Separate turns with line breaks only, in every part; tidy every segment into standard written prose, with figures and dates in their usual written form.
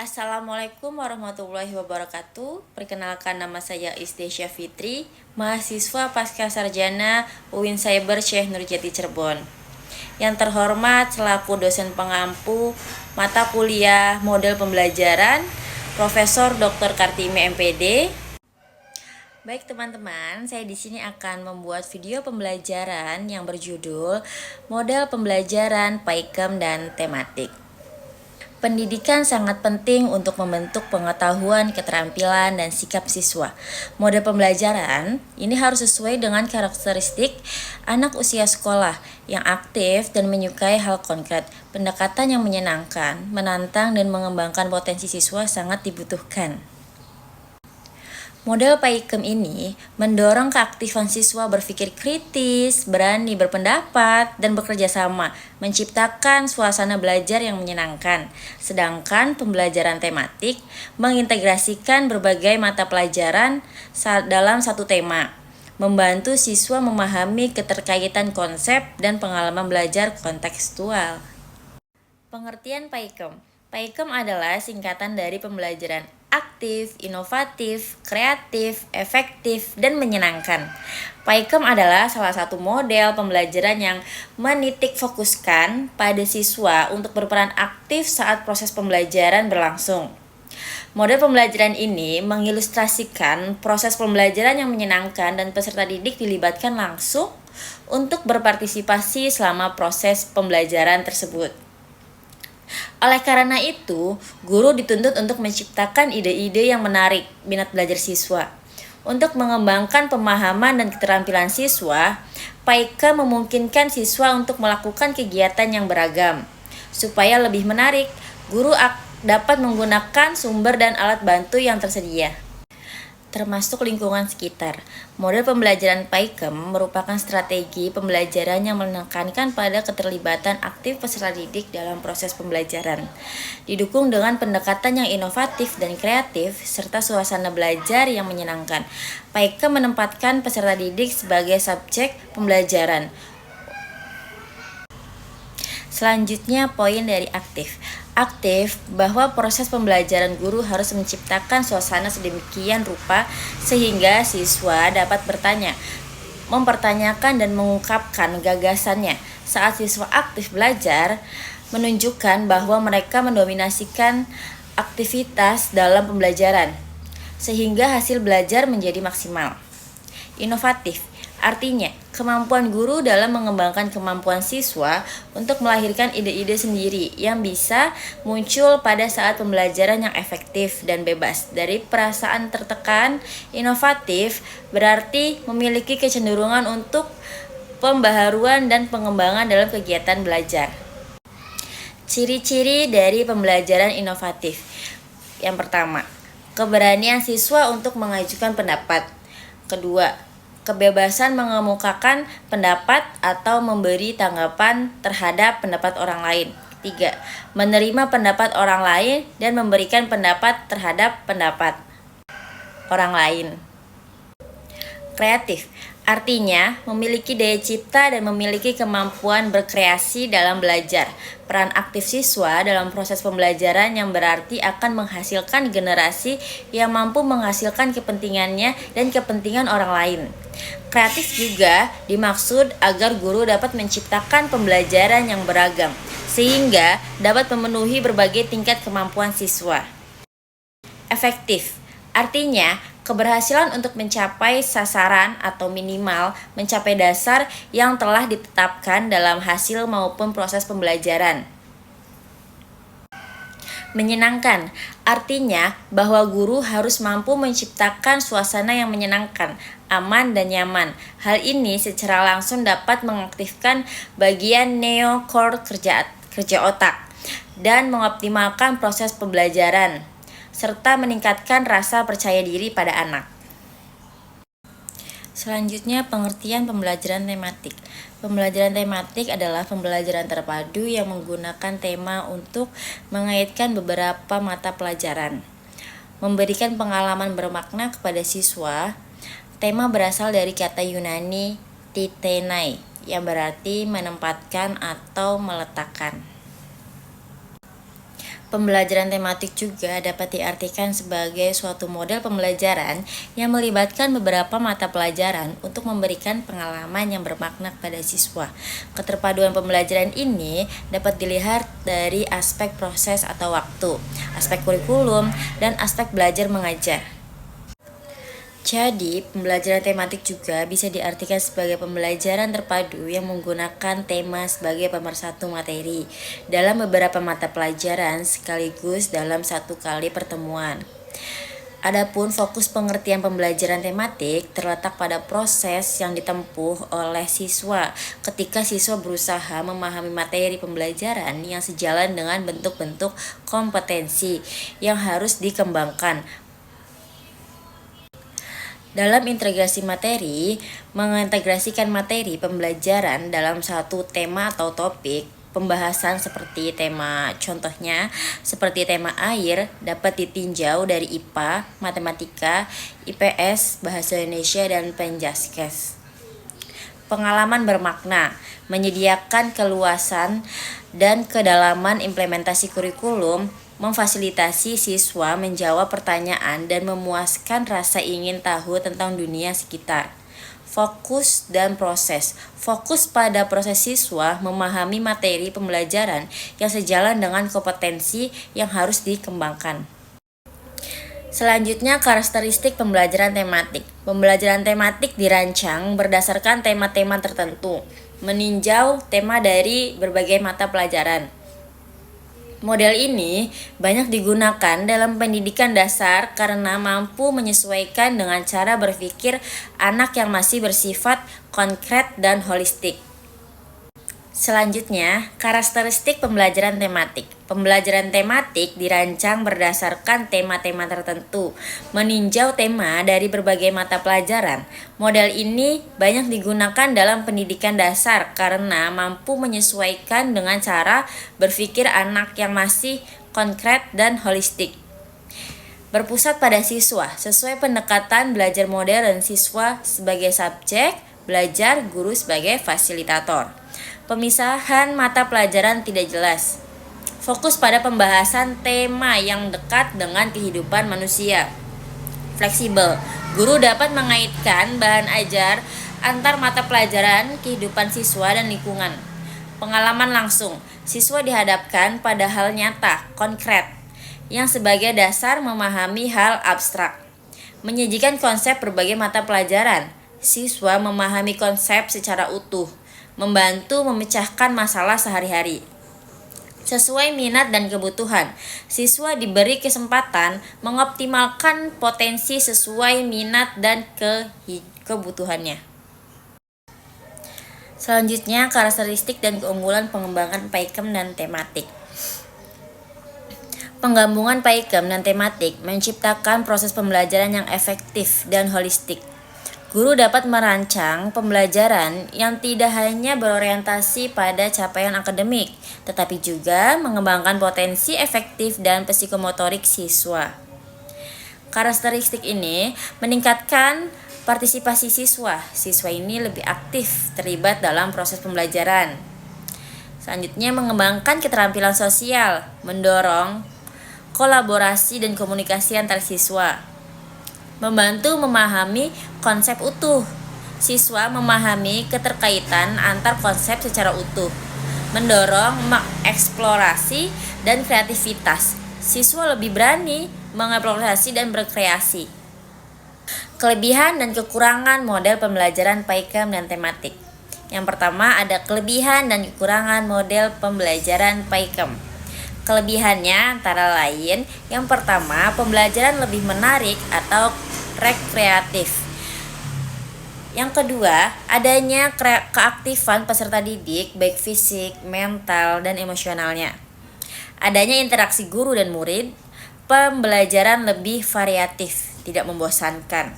Assalamualaikum warahmatullahi wabarakatuh. Perkenalkan, nama saya Istesya Fitri, mahasiswa Pasca Sarjana UIN Cyber Syekh Nurjati Cirebon. Yang terhormat selaku dosen pengampu mata kuliah model pembelajaran Profesor Dr. Kartimi MPD. Baik teman-teman, saya di sini akan membuat video pembelajaran yang berjudul Model Pembelajaran Paikem dan Tematik. Pendidikan sangat penting untuk membentuk pengetahuan, keterampilan, dan sikap siswa. Model pembelajaran ini harus sesuai dengan karakteristik anak usia sekolah yang aktif dan menyukai hal konkret. Pendekatan yang menyenangkan, menantang, dan mengembangkan potensi siswa sangat dibutuhkan. Model Paikem ini mendorong keaktifan siswa berpikir kritis, berani berpendapat, dan bekerja sama, menciptakan suasana belajar yang menyenangkan. Sedangkan pembelajaran tematik mengintegrasikan berbagai mata pelajaran dalam satu tema, membantu siswa memahami keterkaitan konsep dan pengalaman belajar kontekstual. Pengertian Paikem. Paikem adalah singkatan dari pembelajaran aktif, inovatif, kreatif, efektif, dan menyenangkan. Paikem adalah salah satu model pembelajaran yang menitik fokuskan pada siswa untuk berperan aktif saat proses pembelajaran berlangsung. Model pembelajaran ini mengilustrasikan proses pembelajaran yang menyenangkan dan peserta didik dilibatkan langsung untuk berpartisipasi selama proses pembelajaran tersebut. Oleh karena itu, guru dituntut untuk menciptakan ide-ide yang menarik minat belajar siswa. Untuk mengembangkan pemahaman dan keterampilan siswa, Paikem memungkinkan siswa untuk melakukan kegiatan yang beragam. Supaya lebih menarik, guru dapat menggunakan sumber dan alat bantu yang tersedia, termasuk lingkungan sekitar. Model pembelajaran Paikem merupakan strategi pembelajaran yang menekankan pada keterlibatan aktif peserta didik dalam proses pembelajaran, didukung dengan pendekatan yang inovatif dan kreatif, serta suasana belajar yang menyenangkan. Paikem menempatkan peserta didik sebagai subjek pembelajaran. Selanjutnya, poin dari aktif. Aktif bahwa proses pembelajaran guru harus menciptakan suasana sedemikian rupa sehingga siswa dapat bertanya, mempertanyakan, dan mengungkapkan gagasannya. Saat siswa aktif belajar, menunjukkan bahwa mereka mendominasikan aktivitas dalam pembelajaran sehingga hasil belajar menjadi maksimal. Inovatif artinya kemampuan guru dalam mengembangkan kemampuan siswa untuk melahirkan ide-ide sendiri yang bisa muncul pada saat pembelajaran yang efektif dan bebas dari perasaan tertekan. Inovatif berarti memiliki kecenderungan untuk pembaharuan dan pengembangan dalam kegiatan belajar. Ciri-ciri dari pembelajaran inovatif. Yang pertama, keberanian siswa untuk mengajukan pendapat. Kedua, kebebasan mengemukakan pendapat atau memberi tanggapan terhadap pendapat orang lain. 3. Menerima pendapat orang lain dan memberikan pendapat terhadap pendapat orang lain. Kreatif artinya memiliki daya cipta dan memiliki kemampuan berkreasi dalam belajar. Peran aktif siswa dalam proses pembelajaran yang berarti akan menghasilkan generasi yang mampu menghasilkan kepentingannya dan kepentingan orang lain. Kreatif juga dimaksud agar guru dapat menciptakan pembelajaran yang beragam sehingga dapat memenuhi berbagai tingkat kemampuan siswa. Efektif artinya keberhasilan untuk mencapai sasaran atau minimal mencapai dasar yang telah ditetapkan dalam hasil maupun proses pembelajaran. Menyenangkan artinya bahwa guru harus mampu menciptakan suasana yang menyenangkan, aman, dan nyaman. Hal ini secara langsung dapat mengaktifkan bagian neokortex kerja otak dan mengoptimalkan proses pembelajaran, serta meningkatkan rasa percaya diri pada anak. Selanjutnya, pengertian pembelajaran tematik. Pembelajaran tematik adalah pembelajaran terpadu yang menggunakan tema untuk mengaitkan beberapa mata pelajaran, memberikan pengalaman bermakna kepada siswa. Tema berasal dari kata Yunani titenai, yang berarti menempatkan atau meletakkan. Pembelajaran tematik juga dapat diartikan sebagai suatu model pembelajaran yang melibatkan beberapa mata pelajaran untuk memberikan pengalaman yang bermakna kepada siswa. Keterpaduan pembelajaran ini dapat dilihat dari aspek proses atau waktu, aspek kurikulum, dan aspek belajar mengajar. Jadi, pembelajaran tematik juga bisa diartikan sebagai pembelajaran terpadu yang menggunakan tema sebagai pemersatu materi dalam beberapa mata pelajaran sekaligus dalam satu kali pertemuan. Adapun fokus pengertian pembelajaran tematik terletak pada proses yang ditempuh oleh siswa ketika siswa berusaha memahami materi pembelajaran yang sejalan dengan bentuk-bentuk kompetensi yang harus dikembangkan. Dalam integrasi materi, mengintegrasikan materi pembelajaran dalam satu tema atau topik, pembahasan seperti contohnya seperti tema air dapat ditinjau dari IPA, matematika, IPS, bahasa Indonesia, dan Penjaskes. Pengalaman bermakna, menyediakan keluasan dan kedalaman implementasi kurikulum, memfasilitasi siswa menjawab pertanyaan dan memuaskan rasa ingin tahu tentang dunia sekitar. Fokus dan proses. Fokus pada proses siswa memahami materi pembelajaran yang sejalan dengan kompetensi yang harus dikembangkan. Selanjutnya, karakteristik pembelajaran tematik. Pembelajaran tematik dirancang berdasarkan tema-tema tertentu, meninjau tema dari berbagai mata pelajaran. Model ini banyak digunakan dalam pendidikan dasar karena mampu menyesuaikan dengan cara berpikir anak yang masih bersifat konkret dan holistik. Selanjutnya, karakteristik pembelajaran tematik. Pembelajaran tematik dirancang berdasarkan tema-tema tertentu, meninjau tema dari berbagai mata pelajaran. Model ini banyak digunakan dalam pendidikan dasar karena mampu menyesuaikan dengan cara berpikir anak yang masih konkret dan holistik. Berpusat pada siswa, sesuai pendekatan belajar modern, siswa sebagai subjek, belajar, guru sebagai fasilitator. Pemisahan mata pelajaran tidak jelas. Fokus pada pembahasan tema yang dekat dengan kehidupan manusia. Fleksibel. Guru dapat mengaitkan bahan ajar antar mata pelajaran, kehidupan siswa, dan lingkungan. Pengalaman langsung. Siswa dihadapkan pada hal nyata, konkret, yang sebagai dasar memahami hal abstrak. Menyajikan konsep berbagai mata pelajaran. Siswa memahami konsep secara utuh, membantu memecahkan masalah sehari-hari. Sesuai minat dan kebutuhan, siswa diberi kesempatan mengoptimalkan potensi sesuai minat dan kebutuhannya. Selanjutnya, karakteristik dan keunggulan pengembangan PAIKM dan tematik. Penggabungan PAIKM dan tematik menciptakan proses pembelajaran yang efektif dan holistik. Guru dapat merancang pembelajaran yang tidak hanya berorientasi pada capaian akademik, tetapi juga mengembangkan potensi efektif dan psikomotorik siswa. Karakteristik ini meningkatkan partisipasi siswa. Siswa ini lebih aktif terlibat dalam proses pembelajaran. Selanjutnya, mengembangkan keterampilan sosial, mendorong kolaborasi dan komunikasi antar siswa. Membantu memahami konsep utuh. Siswa memahami keterkaitan antar konsep secara utuh. Mendorong mengeksplorasi dan kreativitas. Siswa lebih berani mengeksplorasi dan berkreasi. Kelebihan dan kekurangan model pembelajaran PAIKM dan tematik. Yang pertama, ada kelebihan dan kekurangan model pembelajaran PAIKM. Kelebihannya antara lain, yang pertama, pembelajaran lebih menarik atau rekreatif. Yang kedua, adanya keaktifan peserta didik baik fisik, mental, dan emosionalnya. Adanya interaksi guru dan murid, pembelajaran lebih variatif, tidak membosankan.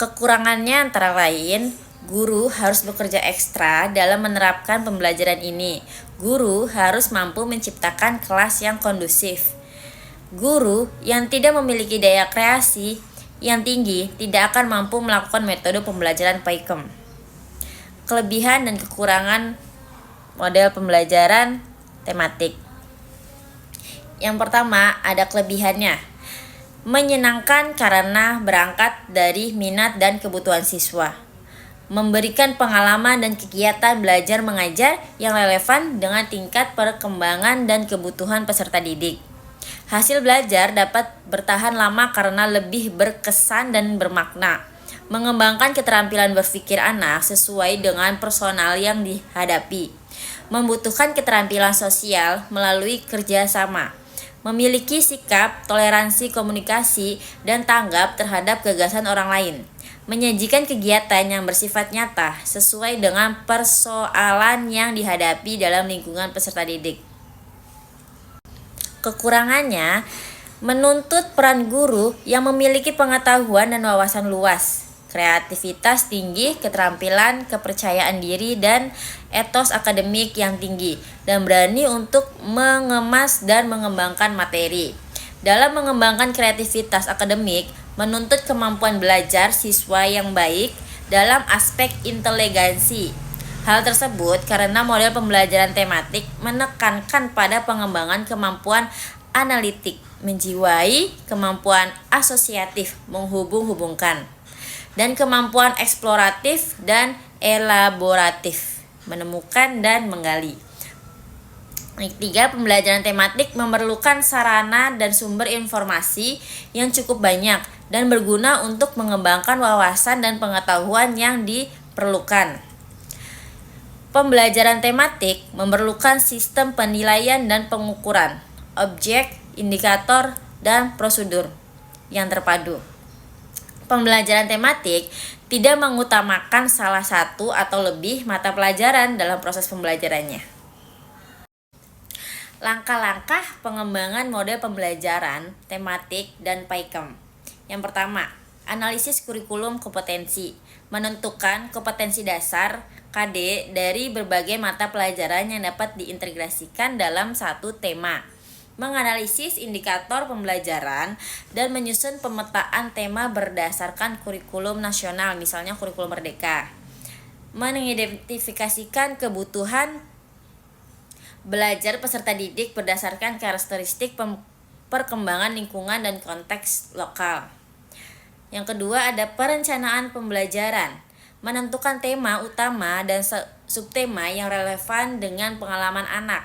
Kekurangannya antara lain, guru harus bekerja ekstra dalam menerapkan pembelajaran ini. Guru harus mampu menciptakan kelas yang kondusif. Guru yang tidak memiliki daya kreasi yang tinggi tidak akan mampu melakukan metode pembelajaran PAIKM. Kelebihan dan kekurangan model pembelajaran tematik. Yang pertama, ada kelebihannya. Menyenangkan karena berangkat dari minat dan kebutuhan siswa. Memberikan pengalaman dan kegiatan belajar mengajar yang relevan dengan tingkat perkembangan dan kebutuhan peserta didik. Hasil belajar dapat bertahan lama karena lebih berkesan dan bermakna. Mengembangkan keterampilan berpikir anak sesuai dengan personal yang dihadapi. Membutuhkan keterampilan sosial melalui kerjasama. Memiliki sikap, toleransi, komunikasi, dan tanggap terhadap gagasan orang lain. Menyajikan kegiatan yang bersifat nyata sesuai dengan persoalan yang dihadapi dalam lingkungan peserta didik. Kekurangannya, menuntut peran guru yang memiliki pengetahuan dan wawasan luas, kreativitas tinggi, keterampilan, kepercayaan diri, dan etos akademik yang tinggi, dan berani untuk mengemas dan mengembangkan materi. Dalam mengembangkan kreativitas akademik, menuntut kemampuan belajar siswa yang baik dalam aspek inteligensi. Hal tersebut karena model pembelajaran tematik menekankan pada pengembangan kemampuan analitik, menjiwai kemampuan asosiatif, menghubung-hubungkan, dan kemampuan eksploratif dan elaboratif, menemukan dan menggali. Yang ketiga, pembelajaran tematik memerlukan sarana dan sumber informasi yang cukup banyak dan berguna untuk mengembangkan wawasan dan pengetahuan yang diperlukan. Pembelajaran tematik memerlukan sistem penilaian dan pengukuran, objek, indikator, dan prosedur yang terpadu. Pembelajaran tematik tidak mengutamakan salah satu atau lebih mata pelajaran dalam proses pembelajarannya. Langkah-langkah pengembangan model pembelajaran tematik dan PAIKM. Yang pertama, analisis kurikulum kompetensi. Menentukan kompetensi dasar KD dari berbagai mata pelajaran yang dapat diintegrasikan dalam satu tema. Menganalisis indikator pembelajaran dan menyusun pemetaan tema berdasarkan kurikulum nasional, misalnya kurikulum Merdeka. Mengidentifikasikan kebutuhan belajar peserta didik berdasarkan karakteristik perkembangan lingkungan dan konteks lokal. Yang kedua, ada perencanaan pembelajaran. Menentukan tema utama dan subtema yang relevan dengan pengalaman anak.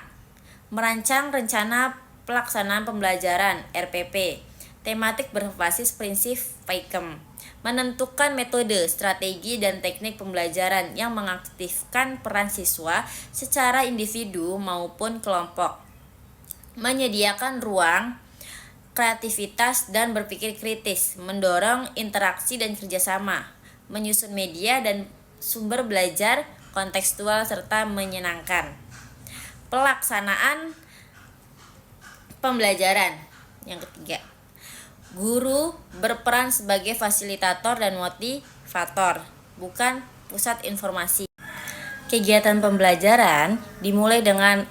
Merancang rencana pelaksanaan pembelajaran (RPP) tematik berbasis prinsip PAIKM. Menentukan metode, strategi, dan teknik pembelajaran yang mengaktifkan peran siswa secara individu maupun kelompok. Menyediakan ruang kreativitas dan berpikir kritis, mendorong interaksi dan kerjasama, menyusun media dan sumber belajar kontekstual serta menyenangkan. Pelaksanaan pembelajaran. Yang ketiga, guru berperan sebagai fasilitator dan motivator, bukan pusat informasi. Kegiatan pembelajaran dimulai dengan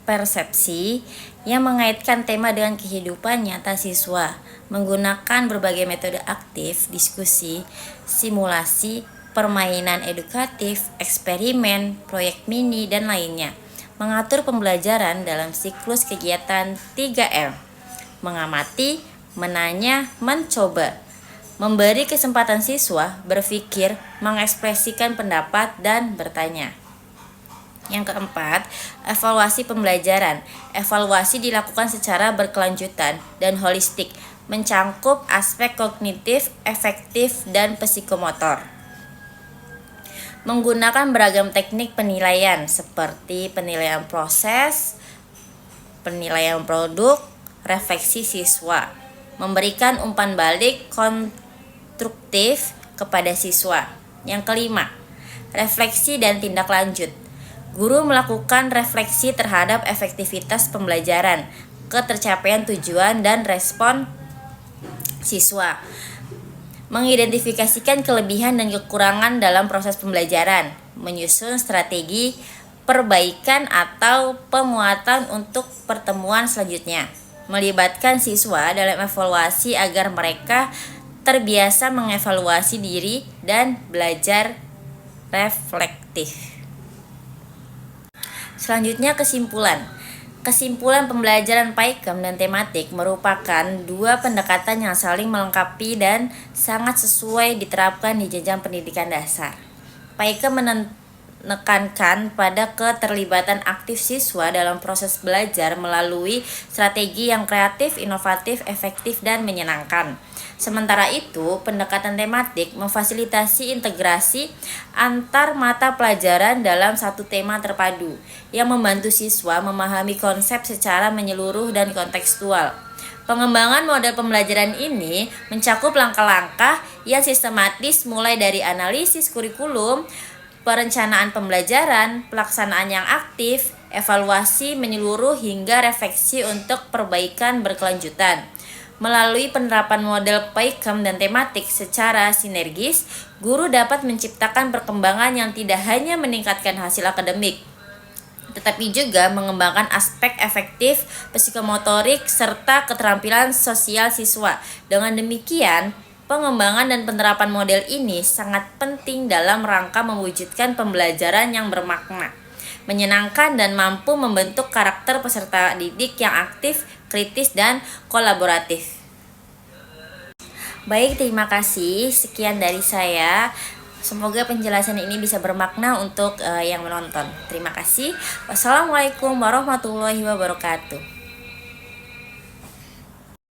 persepsi yang mengaitkan tema dengan kehidupan nyata siswa, menggunakan berbagai metode aktif, diskusi, simulasi, permainan edukatif, eksperimen, proyek mini, dan lainnya. Mengatur pembelajaran dalam siklus kegiatan 3M, mengamati, menanya, mencoba. Memberi kesempatan siswa berpikir, mengekspresikan pendapat, dan bertanya. Yang keempat, evaluasi pembelajaran. Evaluasi dilakukan secara berkelanjutan dan holistik, mencangkup aspek kognitif, efektif, dan psikomotor. Menggunakan beragam teknik penilaian seperti penilaian proses, penilaian produk, refleksi siswa. Memberikan umpan balik konstruktif kepada siswa. Yang kelima, refleksi dan tindak lanjut. Guru melakukan refleksi terhadap efektivitas pembelajaran, ketercapaian tujuan, dan respon siswa. Mengidentifikasikan kelebihan dan kekurangan dalam proses pembelajaran, menyusun strategi perbaikan atau penguatan untuk pertemuan selanjutnya. Melibatkan siswa dalam evaluasi agar mereka terbiasa mengevaluasi diri dan belajar reflektif. Selanjutnya, kesimpulan. Kesimpulan pembelajaran PAIKEM dan tematik merupakan dua pendekatan yang saling melengkapi dan sangat sesuai diterapkan di jenjang pendidikan dasar. PAIKEM menekankan pada keterlibatan aktif siswa dalam proses belajar melalui strategi yang kreatif, inovatif, efektif, dan menyenangkan. Sementara itu, pendekatan tematik memfasilitasi integrasi antar mata pelajaran dalam satu tema terpadu, yang membantu siswa memahami konsep secara menyeluruh dan kontekstual. Pengembangan model pembelajaran ini mencakup langkah-langkah yang sistematis mulai dari analisis kurikulum, perencanaan pembelajaran, pelaksanaan yang aktif, evaluasi menyeluruh hingga refleksi untuk perbaikan berkelanjutan. Melalui penerapan model PAIKEM dan tematik secara sinergis, guru dapat menciptakan perkembangan yang tidak hanya meningkatkan hasil akademik, tetapi juga mengembangkan aspek efektif psikomotorik serta keterampilan sosial siswa. Dengan demikian, pengembangan dan penerapan model ini sangat penting dalam rangka mewujudkan pembelajaran yang bermakna, menyenangkan, dan mampu membentuk karakter peserta didik yang aktif, kritis, dan kolaboratif. Baik, terima kasih. Sekian dari saya. Semoga penjelasan ini bisa bermakna untuk yang menonton. Terima kasih. Wassalamualaikum warahmatullahi wabarakatuh.